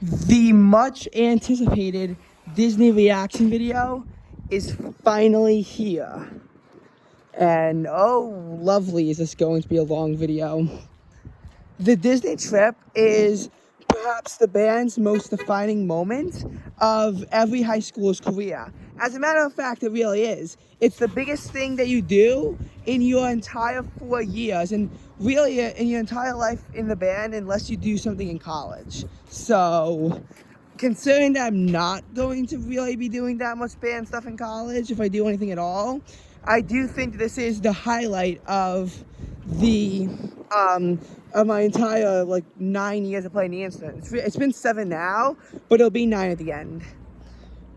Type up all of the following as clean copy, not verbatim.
The much anticipated Disney reaction video is finally here. And oh, lovely, is this going to be a long video. The Disney trip is perhaps the band's most defining moment of every high school's career. As a matter of fact, it really is. It's the biggest thing that you do in your entire 4 years, and really in your entire life in the band, unless you do something in college. So, considering that I'm not going to really be doing that much band stuff in college, if I do anything at all, I do think this is the highlight of the of my entire 9 years of playing the instrument. It's been 7 now, but it'll be 9 at the end.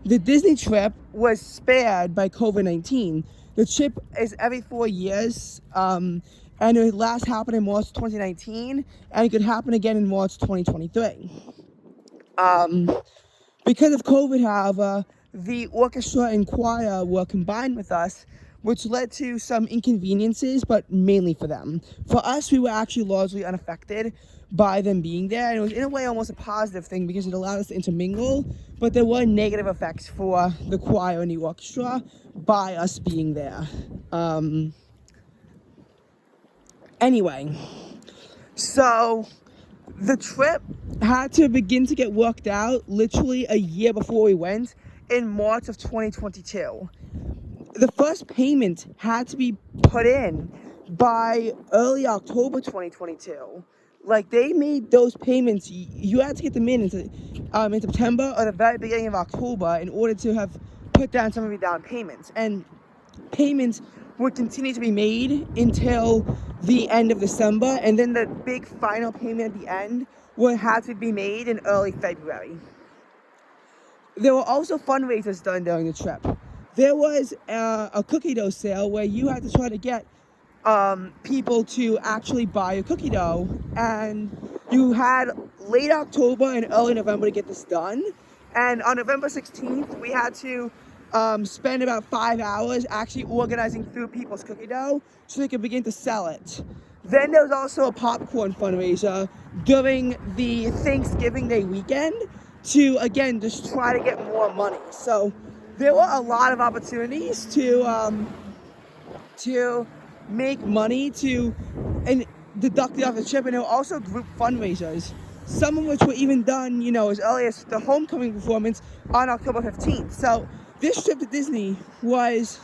The Disney trip was spared by COVID-19. The trip is every 4 years, and it last happened in March 2019, and it could happen again in March 2023. Because of COVID, however, the orchestra and choir were combined with us, which led to some inconveniences, but mainly for them. For us, we were actually largely unaffected by them being there, and it was in a way almost a positive thing because it allowed us to intermingle, but there were negative effects for the choir and the orchestra by us being there. Anyway, so the trip had to begin to get worked out literally a year before we went in March of 2022. The first payment had to be put in by early October 2022. They made those payments, you had to get them in September or the very beginning of October in order to have put down some of your down payments. And payments would continue to be made until the end of December, and then the big final payment at the end would have to be made in early February. There were also fundraisers done during the trip. There was a cookie dough sale where you had to try to get people to actually buy a cookie dough, and you had late October and early November to get this done. And on November 16th, we had to spend about 5 hours actually organizing through people's cookie dough so they could begin to sell it. Then there was also a popcorn fundraiser during the Thanksgiving Day weekend to, again, just try to get more money. So there were a lot of opportunities to make money and deduct it off the trip, and there were also group fundraisers, some of which were even done, as early as the homecoming performance on October 15th. So this trip to Disney was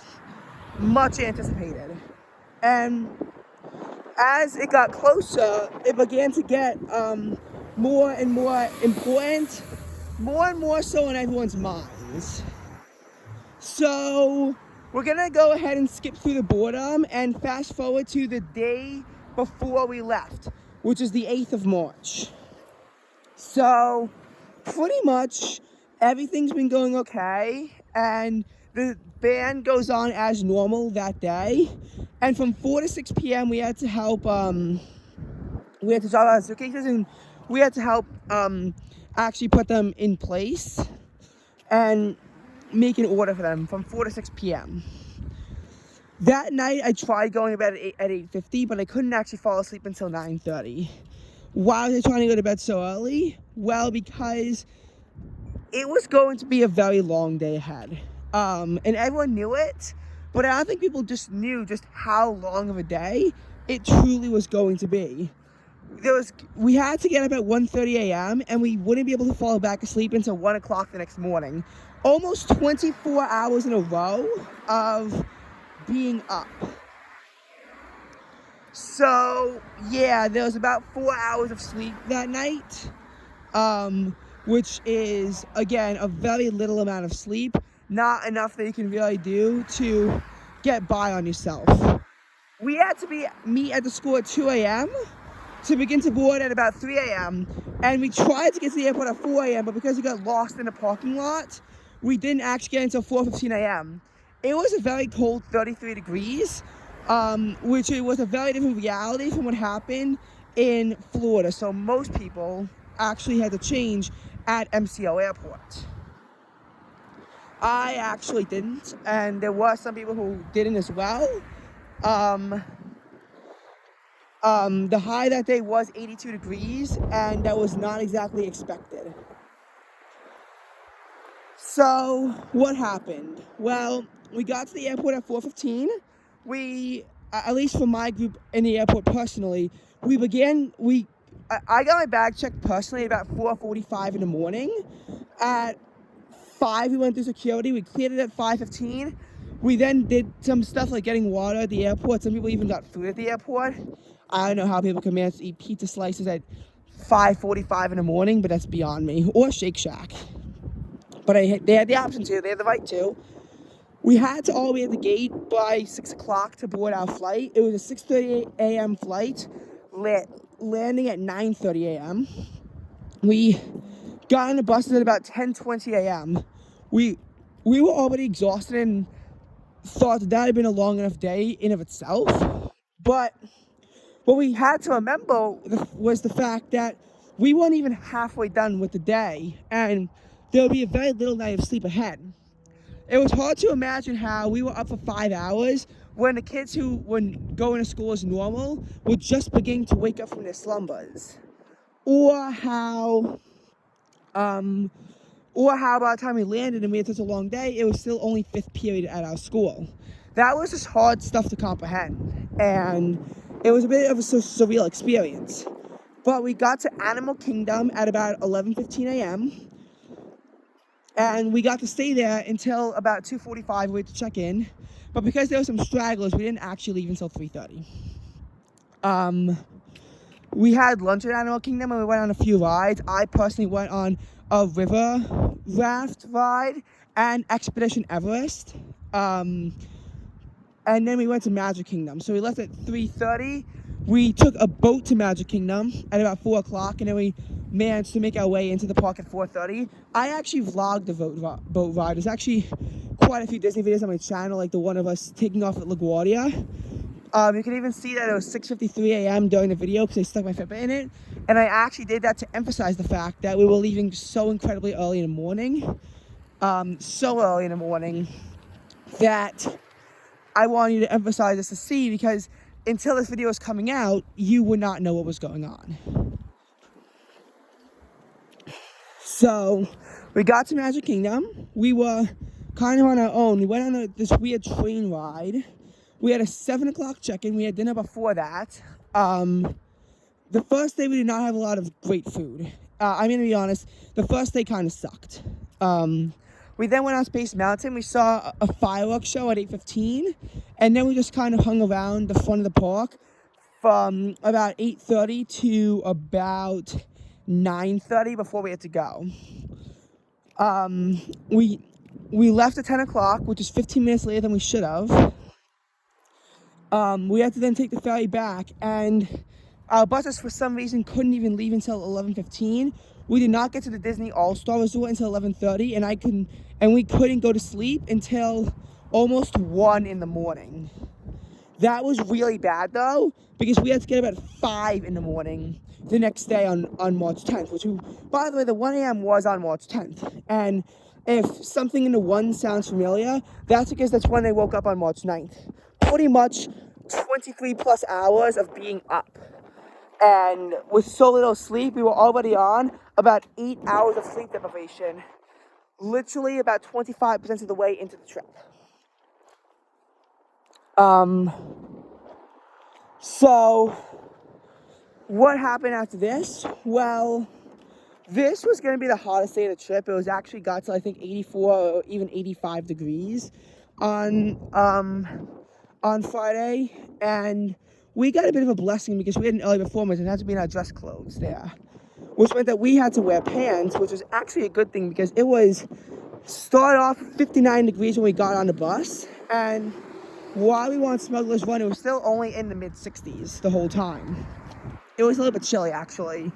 much anticipated. And as it got closer, it began to get more and more important, more and more so in everyone's minds. So we're gonna go ahead and skip through the boredom and fast forward to the day before we left, which is the 8th of March. So pretty much everything's been going okay, and the band goes on as normal that day. And from 4 to 6 p.m. we had to help, we had to drop our suitcases, and we had to help actually put them in place and make an order for them from 4 to 6 p.m. That night, I tried going to bed at 8:50, but I couldn't actually fall asleep until 9:30. Why was I trying to go to bed so early? Well, because it was going to be a very long day ahead. And everyone knew it, but I don't think people just knew just how long of a day it truly was going to be. We had to get up at 1:30 a.m. and we wouldn't be able to fall back asleep until 1 o'clock the next morning. Almost 24 hours in a row of being up. So yeah, there was about 4 hours of sleep that night, which is, again, a very little amount of sleep, not enough that you can really do to get by on yourself. We had to meet at the school at 2 a.m. to begin to board at about 3 a.m. And we tried to get to the airport at 4 a.m., but because we got lost in the parking lot, we didn't actually get until 4:15 a.m. It was a very cold 33 degrees, which it was a very different reality from what happened in Florida. So most people actually had to change at MCO Airport. I actually didn't, and there were some people who didn't as well. The high that day was 82 degrees, and that was not exactly expected. So what happened? Well, we got to the airport at 4:15. At least for my group in the airport personally, I got my bag checked personally about 4:45 in the morning. At 5, we went through security. We cleared it at 5:15. We then did some stuff like getting water at the airport. Some people even got food at the airport. I don't know how people can manage to eat pizza slices at 5:45 in the morning, but that's beyond me. Or Shake Shack. But they had the option to. They had the right to. We had to all be at the gate by 6 o'clock to board our flight. It was a 6:30 a.m. flight, landing at 9:30 a.m. We got on the buses at about 10:20 a.m. We were already exhausted and thought that had been a long enough day in of itself. But what we had to remember was the fact that we weren't even halfway done with the day, and there would be a very little night of sleep ahead. It was hard to imagine how we were up for 5 hours when the kids who were going to school as normal were just beginning to wake up from their slumbers. Or how by the time we landed and we had such a long day, it was still only 5th period at our school. That was just hard stuff to comprehend, and it was a bit of a surreal experience. But we got to Animal Kingdom at about 11:15 a.m., and we got to stay there until about 2:45. We had to check in, but because there were some stragglers, we didn't actually leave until 3:30. We had lunch at Animal Kingdom and we went on a few rides. I personally went on a river raft ride and Expedition Everest. And then we went to Magic Kingdom. So we left at 3:30. We took a boat to Magic Kingdom at about 4 o'clock, and then we managed to make our way into the park at 4:30. I actually vlogged the boat ride. There's actually quite a few Disney videos on my channel, like the one of us taking off at LaGuardia. You can even see that it was 6:53 a.m. during the video because I stuck my Fitbit in it. And I actually did that to emphasize the fact that we were leaving so incredibly early in the morning. So early in the morning that I want you to emphasize this to see, because until this video is coming out, you would not know what was going on. So we got to Magic Kingdom. We were kind of on our own. We went on this weird train ride. We had a 7 o'clock check-in. We had dinner before that. The first day we did not have a lot of great food. I'm going to be honest, the first day kind of sucked. We then went on Space Mountain. We saw a fireworks show at 8:15. And then we just kind of hung around the front of the park from about 8:30 to about 9:30 before we had to go. We left at 10 o'clock, which is 15 minutes later than we should have. We had to then take the ferry back, and our buses for some reason couldn't even leave until 11:15. We did not get to the Disney All-Star Resort until 11:30, and we couldn't go to sleep until almost 1 in the morning. That was really bad though, because we had to get up at 5 in the morning the next day on March 10th, which, by the way, the 1 a.m. was on March 10th. And if something in the 1 sounds familiar, that's because that's when they woke up on March 9th. Pretty much 23 plus hours of being up. And with so little sleep, we were already on about 8 hours of sleep deprivation, literally about 25% of the way into the trip. So what happened after this? Well, this was going to be the hottest day of the trip. It was actually got to, I think, 84 or even 85 degrees on Friday, and we got a bit of a blessing because we had an early performance and had to be in our dress clothes there, which meant that we had to wear pants, which was actually a good thing because it was started off 59 degrees when we got on the bus, and while we were on Smuggler's Run, it was still only in the mid-60s the whole time. It was a little bit chilly, actually.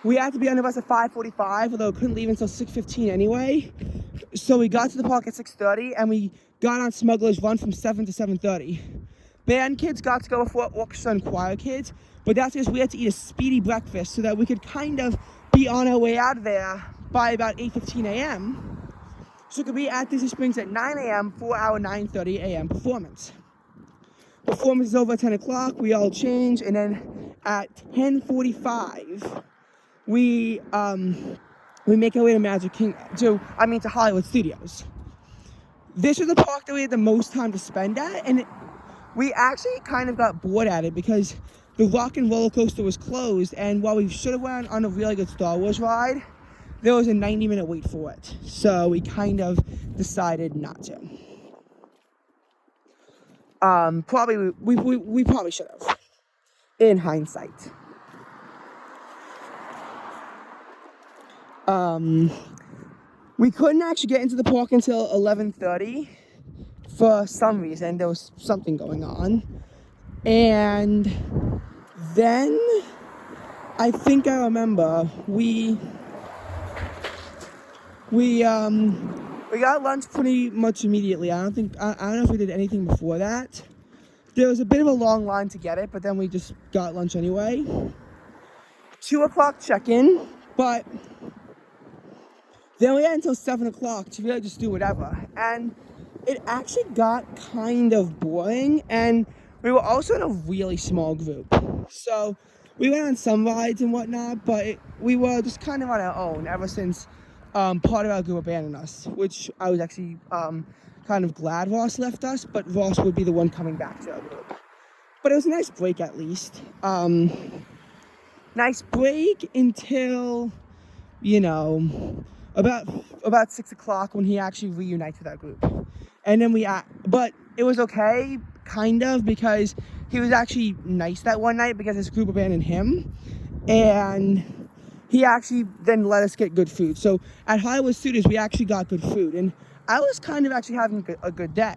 We had to be on the bus at 5:45, although it couldn't leave until 6:15 anyway. So we got to the park at 6:30, and we got on Smuggler's Run from 7 to 7:30. Band kids got to go before orchestra and choir kids, but that's because we had to eat a speedy breakfast so that we could kind of be on our way out of there by about 8:15 a.m. So we could be at Disney Springs at 9 a.m. for our 9:30 a.m. performance. Performance is over at 10 o'clock. We all change, and then at 10:45, we we make our way to to Hollywood Studios. This was the park that we had the most time to spend at, and we actually kind of got bored at it because the Rock and Roller Coaster was closed, and while we should have went on a really good Star Wars ride, there was a 90-minute wait for it. So we kind of decided not to. Probably we probably should have, in hindsight. We couldn't actually get into the park until 11:30 for some reason. There was something going on. And then I think I remember we got lunch pretty much immediately. I don't know if we did anything before that. There was a bit of a long line to get it, but then we just got lunch anyway. 2 o'clock check-in, but then we had until 7 o'clock to really just do whatever. And it actually got kind of boring, and we were also in a really small group. So we went on some rides and whatnot, but we were just kind of on our own ever since part of our group abandoned us, which I was actually kind of glad Ross left us, but Ross would be the one coming back to our group. But it was a nice break at least. Nice break until, about 6 o'clock when he actually reunites with our group. And then but it was okay, kind of, because he was actually nice that one night because his group abandoned him. And he actually then let us get good food. So at Hollywood Studios, we actually got good food. And I was kind of actually having a good day.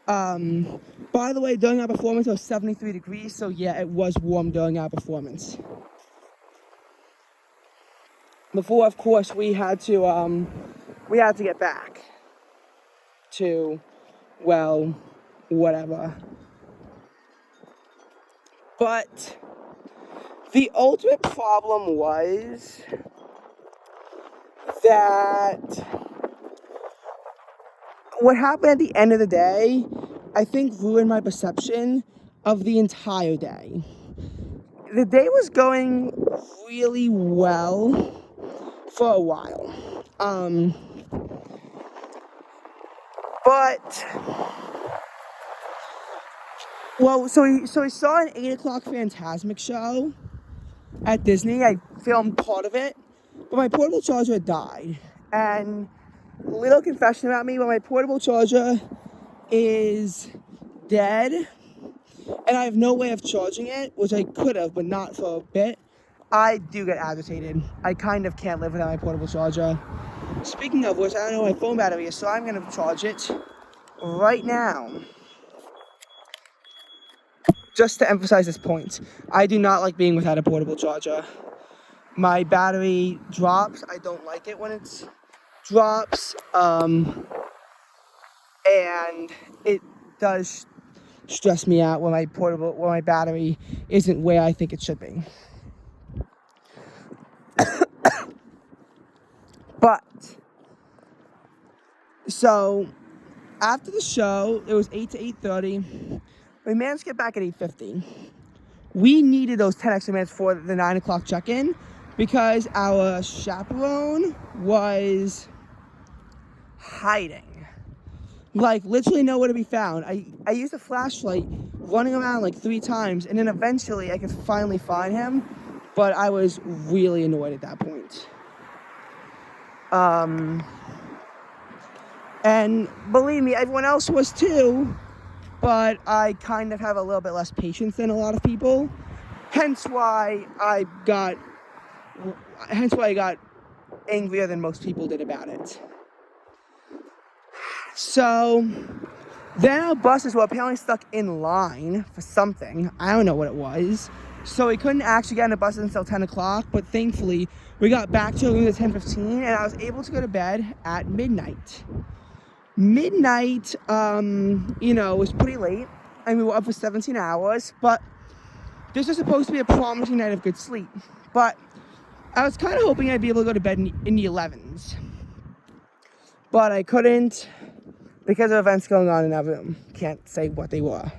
By the way, during our performance, it was 73 degrees. So yeah, it was warm during our performance. Before, of course, we had to get back to, well, whatever. But the ultimate problem was that what happened at the end of the day, I think, ruined my perception of the entire day. The day was going really well for a while. So we saw an 8 o'clock Phantasmic show at Disney. I filmed part of it, but my portable charger had died. And little confession about me, but my portable charger is dead, and I have no way of charging it, which I could have, but not for a bit. I do get agitated. I kind of can't live without my portable charger. Speaking of which, I don't know my phone battery is, so I'm going to charge it right now. Just to emphasize this point, I do not like being without a portable charger. My battery drops. I don't like it when it drops. And it does stress me out when my battery isn't where I think it should be. But so after the show, it was 8 to 8:30. We managed to get back at 8:50. We needed those 10 extra minutes for the 9 o'clock check-in because our chaperone was hiding. Like, literally nowhere to be found. I used a flashlight running around like 3 times, and then eventually I could finally find him, but I was really annoyed at that point. And believe me, everyone else was too, but I kind of have a little bit less patience than a lot of people. Hence why I got angrier than most people did about it. So then our buses were apparently stuck in line for something. I don't know what it was. So we couldn't actually get on the buses until 10 o'clock, but thankfully we got back to our room at 10:15, and I was able to go to bed at midnight. Midnight, was pretty late, and we were up for 17 hours, but this was supposed to be a promising night of good sleep. But I was kind of hoping I'd be able to go to bed in the 11s. But I couldn't because of events going on in our room. Can't say what they were.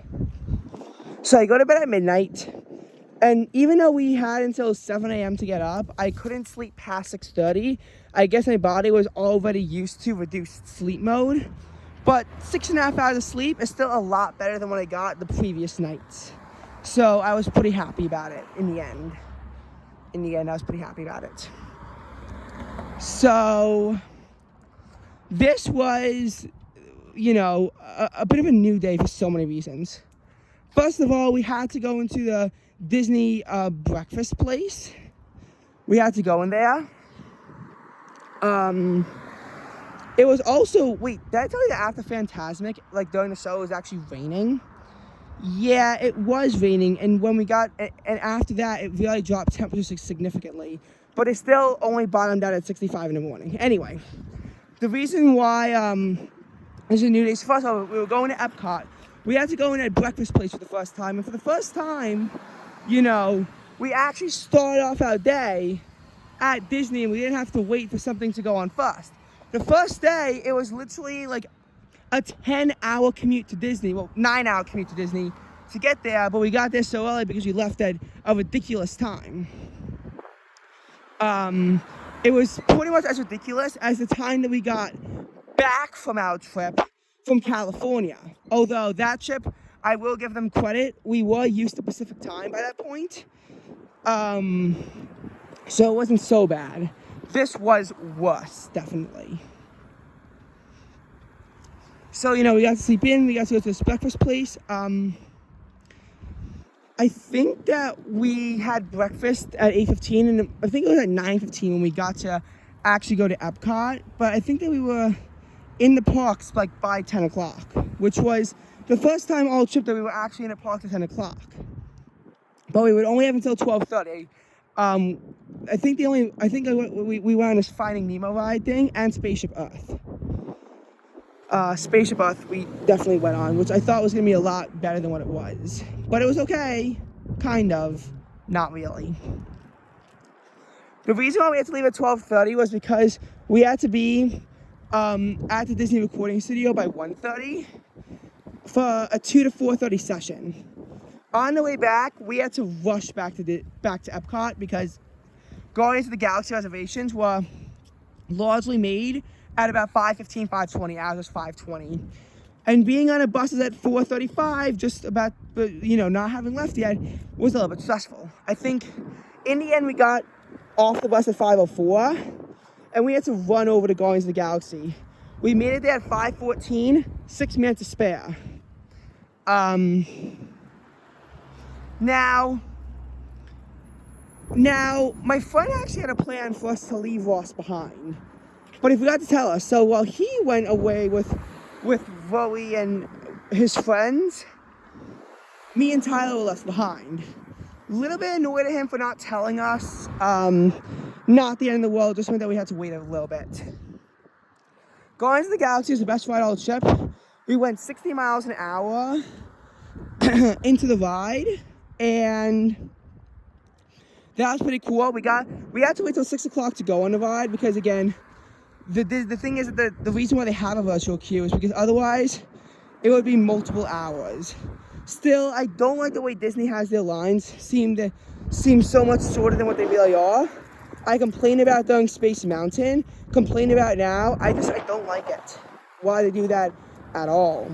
So I go to bed at midnight, And even though we had until 7 a.m. to get up, I couldn't sleep past 6:30. I guess my body was already used to reduced sleep mode. But 6.5 hours of sleep is still a lot better than what I got the previous nights. So I was pretty happy about it in the end. I was pretty happy about it. So this was, a bit of a new day for so many reasons. First of all, we had to go into the Disney breakfast place. We had to go in there. It was also, wait, did I tell you that after Fantasmic, like during the show, it was actually raining? Yeah, it was raining, and and after that, it really dropped temperatures significantly. But it still only bottomed out at 65 in the morning. Anyway, the reason why it's a new day. So first of all, we were going to Epcot. We had to go in at a breakfast place for the first time, and for the first time, we actually started off our day at Disney, and we didn't have to wait for something to go on first. The first day, it was literally like a 10-hour commute to Disney, 9-hour commute to Disney to get there, but we got there so early because we left at a ridiculous time. It was pretty much as ridiculous as the time that we got back from our trip from California. Although that trip, I will give them credit, we were used to Pacific time by that point. So it wasn't so bad. This was worse, definitely. So, we got to sleep in, we got to go to this breakfast place. I think that we had breakfast at 8:15, and I think it was at 9:15 when we got to actually go to Epcot. But I think that we were in the parks like by 10 o'clock, which was the first time all trip that we were actually in the parks at 10 o'clock. But we would only have until 12:30. I think we went on this Finding Nemo ride thing and Spaceship Earth. Spaceship Earth we definitely went on, which I thought was going to be a lot better than what it was. But it was okay, kind of, not really. The reason why we had to leave at 12:30 was because we had to be at the Disney recording studio by 1:30 for a 2 to 4:30 session. On the way back, we had to rush back to Epcot because Guardians of the Galaxy reservations were largely made at about 5:15, 5:20. Ours was 5:20. And being on a bus at 4:35, just about, not having left yet, was a little bit stressful. I think in the end we got off the bus at 5:04, and we had to run over to Guardians of the Galaxy. We made it there at 5:14, 6 minutes to spare. Now, my friend actually had a plan for us to leave Ross behind, but he forgot to tell us. So while he went away with Rowie and his friends, me and Tyler were left behind. A little bit annoyed at him for not telling us. Not the end of the world, just meant that we had to wait a little bit. Guardians of the Galaxy was the best ride all trip. We went 60 miles an hour into the ride, and that was pretty cool. We had to wait till 6 o'clock to go on the ride because, again, the thing is that the reason why they have a virtual queue is because otherwise it would be multiple hours. Still, I don't like the way Disney has their lines seem so much shorter than what they really are. I complain about during Space Mountain, complain about now. I don't like it. Why they do that at all.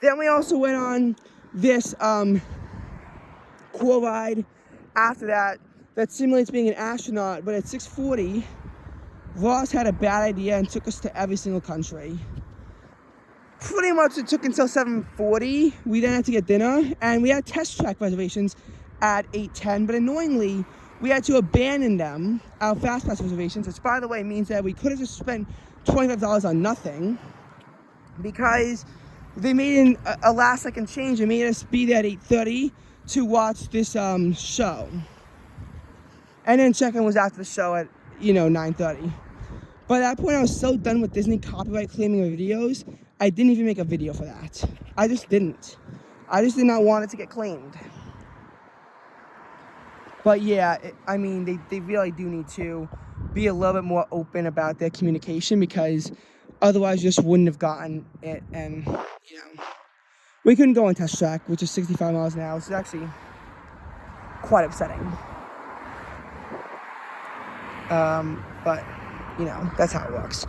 Then we also went on this cool ride after that simulates being an astronaut, but at 6:40, Ross had a bad idea and took us to every single country. Pretty much it took until 7:40. We then had to get dinner, and we had test track reservations at 8:10, but annoyingly, we had to abandon them, our fast pass reservations, which by the way means that we could have just spent $25 on nothing, because they made a last second change and made us be there at 8:30 to watch this show. And then check-in was after the show at 9:30. By that point, I was so done with Disney copyright claiming my videos, I didn't even make a video for that. I just didn't. I just did not want it to get claimed. But yeah, they really do need to be a little bit more open about their communication, because otherwise you just wouldn't have gotten it, and We couldn't go on test track, which is 65 miles an hour, which is actually quite upsetting. But, you know, that's how it works.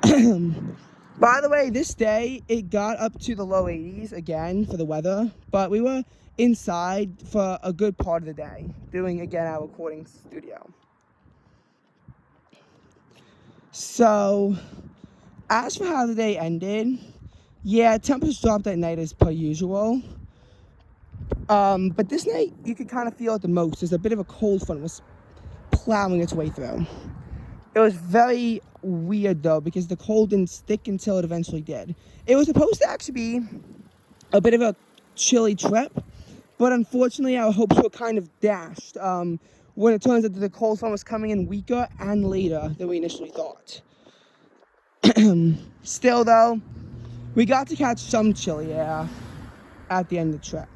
By the way, this day, it got up to the low 80s again for the weather, but we were inside for a good part of the day, doing, again, our recording studio. So, as for how the day ended, yeah, temperatures dropped at night as per usual. But this night, you could kind of feel it the most. There's a bit of a cold front was plowing its way through. It was very weird, though, because the cold didn't stick until it eventually did. It was supposed to actually be a bit of a chilly trip, but unfortunately, our hopes were kind of dashed when it turns out that the cold front was coming in weaker and later than we initially thought. Still, though, we got to catch some chilly air at the end of the trip.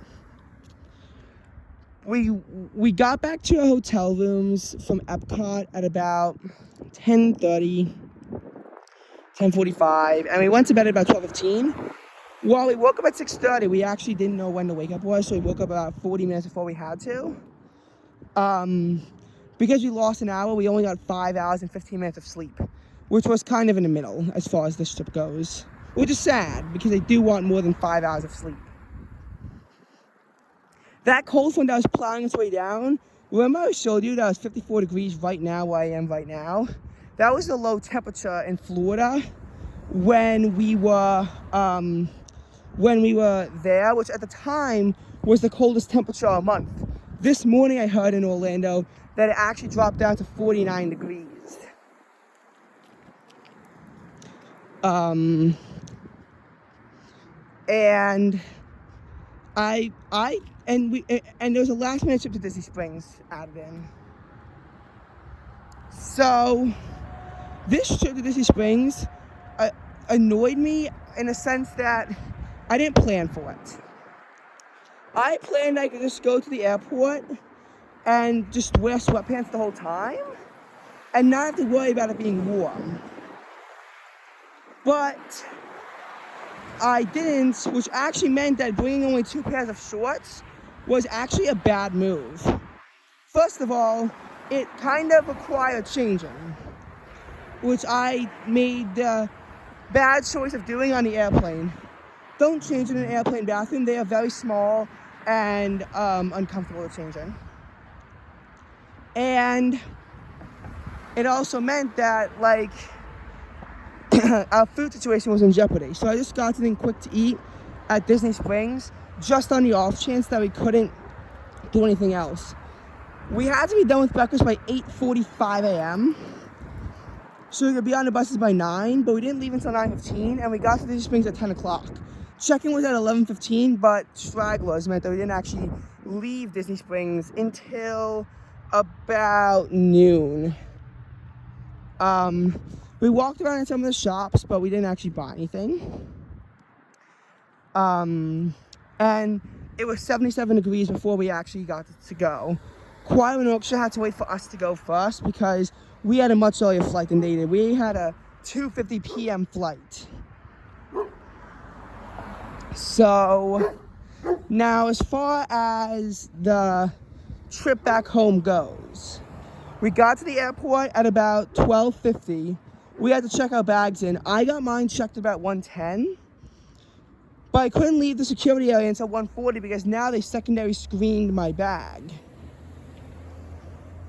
We got back to our hotel rooms from Epcot at about 10:30, 10:45, and we went to bed at about 12:15. While we woke up at 6:30, we actually didn't know when the wake up was, so we woke up about 40 minutes before we had to. Because we lost an hour, we only got 5 hours and 15 minutes of sleep, which was kind of in the middle as far as this trip goes, which is sad because I do want more than 5 hours of sleep. That cold front that was plowing its way down, remember I showed you that it was 54 degrees right now where I am right now? That was the low temperature in Florida when we were there, which at the time was the coldest temperature a month. This morning I heard in Orlando that it actually dropped down to 49 degrees. And there was a last minute trip to Disney Springs added in. So this trip to Disney Springs annoyed me in a sense that I didn't plan for it. I planned I could just go to the airport and just wear sweatpants the whole time and not have to worry about it being warm. But I didn't, which actually meant that bringing only 2 pairs of shorts was actually a bad move. First of all, it kind of required changing, which I made the bad choice of doing on the airplane. Don't change in an airplane bathroom. They are very small and uncomfortable to change in. And it also meant that, like, our food situation was in jeopardy. So I just got something quick to eat at Disney Springs, just on the off chance that we couldn't do anything else. We had to be done with breakfast by 8:45 a.m. So we could be on the buses by 9, but we didn't leave until 9:15, and we got to Disney Springs at 10 o'clock. Check-in was at 11:15, but stragglers meant that we didn't actually leave Disney Springs until about noon. We walked around in some of the shops, but we didn't actually buy anything. And it was 77 degrees before we actually got to go. Choir and Orchestra had to wait for us to go first because we had a much earlier flight than they did. We had a 2:50 p.m. flight. So, now as far as the trip back home goes, we got to the airport at about 12:50. We had to check our bags in. I got mine checked about 1:10, but I couldn't leave the security area until 1:40 because now they secondary screened my bag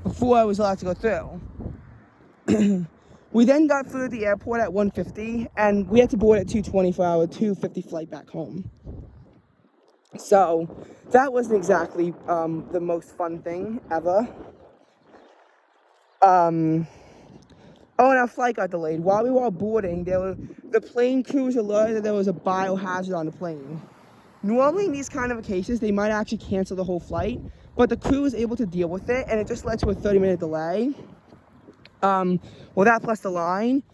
before I was allowed to go through. We then got food at the airport at 1:50, and we had to board at 2:20 for our 2:50 flight back home. So that wasn't exactly the most fun thing ever. Oh, and our flight got delayed. While we were boarding, the plane crew was alerted that there was a biohazard on the plane. Normally, in these kind of cases, they might actually cancel the whole flight, but the crew was able to deal with it, and it just led to a 30-minute delay. Well, that plus the line.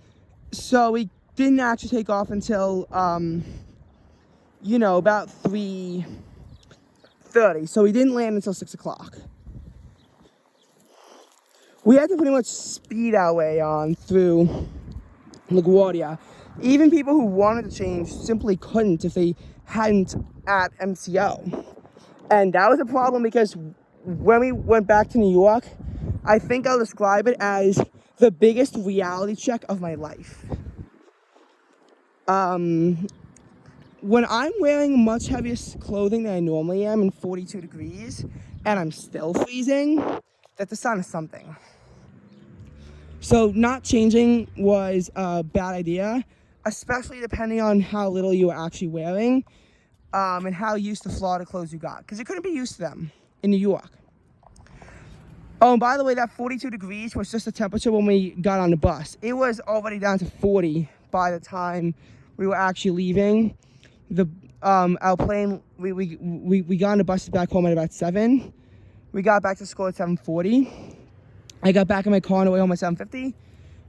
So we didn't actually take off until, about 3:30. So we didn't land until 6 o'clock. We had to pretty much speed our way on through LaGuardia. Even people who wanted to change simply couldn't if they hadn't at MCO. And that was a problem because when we went back to New York, I think I'll describe it as the biggest reality check of my life. When I'm wearing much heavier clothing than I normally am in 42 degrees, and I'm still freezing, that's a sign of something. So not changing was a bad idea, especially depending on how little you were actually wearing, and how used to Florida clothes you got, because you couldn't be used to them in New York. Oh, and by the way, that 42 degrees was just the temperature when we got on the bus. It was already down to 40 by the time we were actually leaving. Our plane, we got on the bus back home at about 7. We got back to school at 7:40. I got back in my car on the way home at 7:50,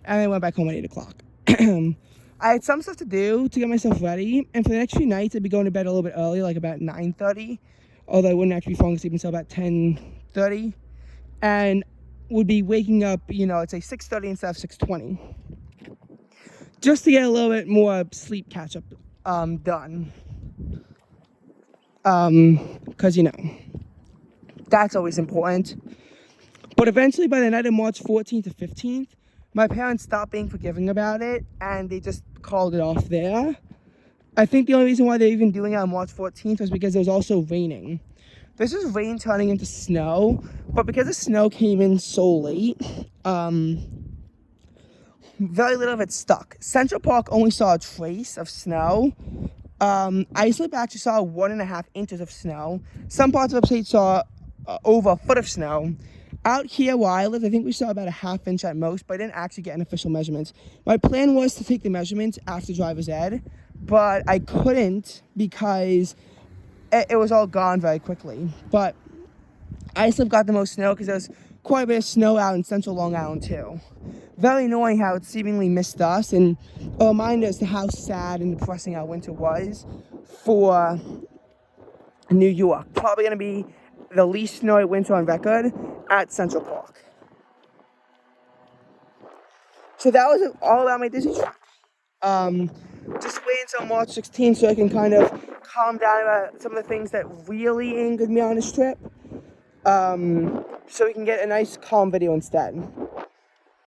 and then went back home at 8 o'clock. I had some stuff to do to get myself ready, and for the next few nights, I'd be going to bed a little bit early, like about 9:30, although I wouldn't actually be falling asleep until about 10:30, and would be waking up, I'd say 6:30 instead of 6:20, just to get a little bit more sleep catch-up done. Because, that's always important. But eventually, by the night of March 14th to 15th, my parents stopped being forgiving about it, and they just called it off there. I think the only reason why they're even doing it on March 14th was because it was also raining. This is rain turning into snow, but because the snow came in so late, very little of it stuck. Central Park only saw a trace of snow. Islip actually saw 1.5 inches of snow. Some parts of the state saw over a foot of snow. Out here where I live, I think we saw about a 1/2 inch at most, but I didn't actually get an official measurement. My plan was to take the measurements after driver's ed, but I couldn't because it was all gone very quickly. But Islip got the most snow because there was quite a bit of snow out in central Long Island too. Very annoying how it seemingly missed us, and a reminder as to how sad and depressing our winter was for New York. Probably going to be the least snowy winter on record at Central Park. So that was all about my Disney trip. Just wait until March 16th so I can kind of calm down about some of the things that really angered me on this trip. So we can get a nice calm video instead.